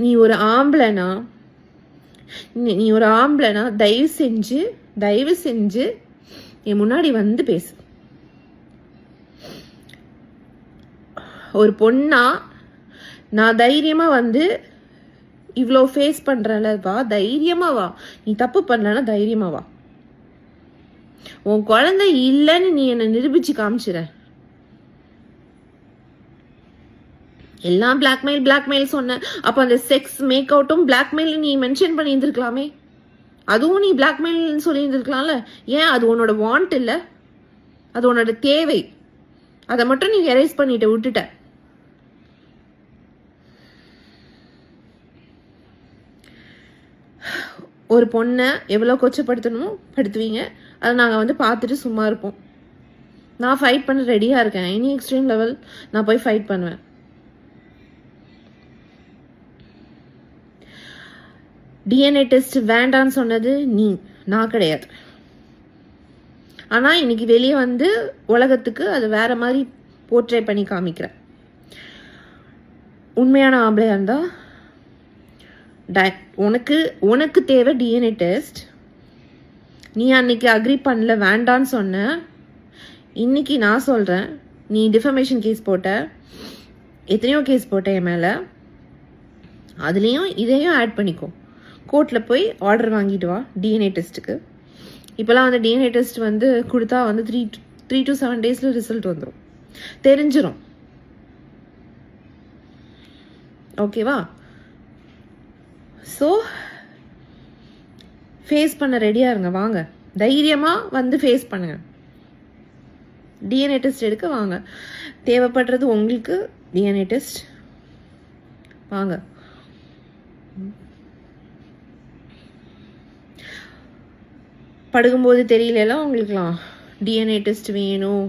நீ ஒரு ஆம்பளைனா தயவு செஞ்சு என் முன்னாடி வந்து பேசு. ஒரு பொண்ணா நான் தைரியமா வந்து இவ்வளோ ஃபேஸ் பண்றேன்ல, வா தைரியமா வா. நீ தப்பு பண்ணலன்னா தைரியமா வா. உன் குழந்தை இல்லைன்னு நீ என்னை நிரூபிச்சு காமிச்சிட. எல்லாம் பிளாக்மெயில் சொன்ன. அப்ப அந்த செக்ஸ் மேக் அவுட்டும் பிளாக்மெயில் நீ மென்ஷன் பண்ணி இருந்திருக்கலாமே. அதுவும் நீ பிளாக்மெயில் சொல்லி இருந்திருக்கலாம்ல. ஏன் அது உன்னோட வாண்ட் இல்ல, அது உன்னோட தேவை. அதை மட்டும் நீ எரேஸ் பண்ணிட்டு விட்டுட்ட. ஒரு பொண்ணை எவ்வளோ கொச்சப்படுத்தணுமோ படுத்துவீங்க. அதை நாங்கள் வந்து பார்த்துட்டு சும்மா இருப்போம். நான் ஃபைட் பண்ண ரெடியாக இருக்கேன். எனி எக்ஸ்ட்ரீம் லெவல் நான் போய் ஃபைட் பண்ணுவேன். டிஎன்ஏ டெஸ்ட் வேண்டான்னு சொன்னது நான் கிடையாது. ஆனால் இன்னைக்கு வெளியே வந்து உலகத்துக்கு அது வேற மாதிரி போர்ட்ரே பண்ணி காமிக்கிறேன். உண்மையான ஆம்பளையா இருந்தா உனக்கு தேவை டிஎன்ஏ டெஸ்ட். நீ அன்னைக்கு அக்ரி பண்ணல, வேண்டான்னு சொன்ன. இன்னைக்கு நான் சொல்றேன், நீ டிஃபமேஷன் கேஸ் போட்ட, எத்தனையோ கேஸ் போட்ட என் மேல. அதுலேயும் இதையும் ஆட் பண்ணிக்கோ. கோர்ட்டில் போய் ஆர்டர் வாங்கிட்டு வா டிஎன்ஏ டெஸ்ட்டுக்கு. இப்போலாம் வந்து டிஎன்ஏ டெஸ்ட் வந்து கொடுத்தா வந்து 3 to 7 days ரிசல்ட் வந்துடும், தெரிஞ்சிடும். ஓகேவா? ஸோ ஃபேஸ் பண்ண ரெடியாக இருங்க. வாங்க, தைரியமாக வந்து ஃபேஸ் பண்ணுங்க. டிஎன்ஏ டெஸ்ட் எடுக்க வாங்க. தேவைப்படுறது உங்களுக்கு டிஎன்ஏ டெஸ்ட். வாங்க. படுக்கும்போது தெரியலாம் உங்களுக்குலாம் டிஎன்ஏ டெஸ்ட் வேணும்.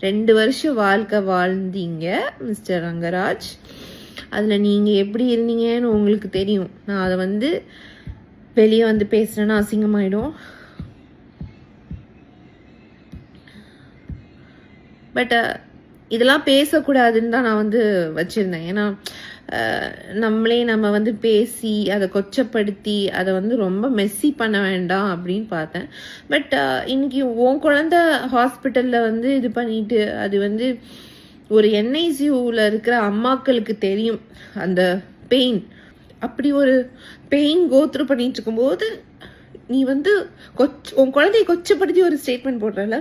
2 வருஷம் வாழ்க்கை வாழ்ந்தீங்க மிஸ்டர் ரங்கராஜ். அதில் நீங்கள் எப்படி இருந்தீங்கன்னு உங்களுக்கு தெரியும். நான் அதை வந்து வெளியே வந்து பேசுகிறேன்னா அசிங்கமாயிடும். பட் இதெல்லாம் பேசக்கூடாதுன்னு தான் நான் வந்து வச்சுருந்தேன். ஏன்னா நம்ம வந்து பேசி அதை கொச்சப்படுத்தி அதை வந்து ரொம்ப மெஸ்ஸி பண்ண வேண்டாம் அப்படின்னு பார்த்தேன். பட் இன்னைக்கு உன் குழந்தை ஹாஸ்பிட்டலில் வந்து இது பண்ணிட்டு, அது வந்து ஒரு என்ஐசியூவில் இருக்கிற அம்மாக்களுக்கு தெரியும் அந்த பெயின். அப்படி ஒரு பெயின் கோத்ரூ பண்ணிட்டு இருக்கும்போது நீ வந்து உன் குழந்தைய கொச்சப்படுத்தி ஒரு ஸ்டேட்மெண்ட் போடுறல.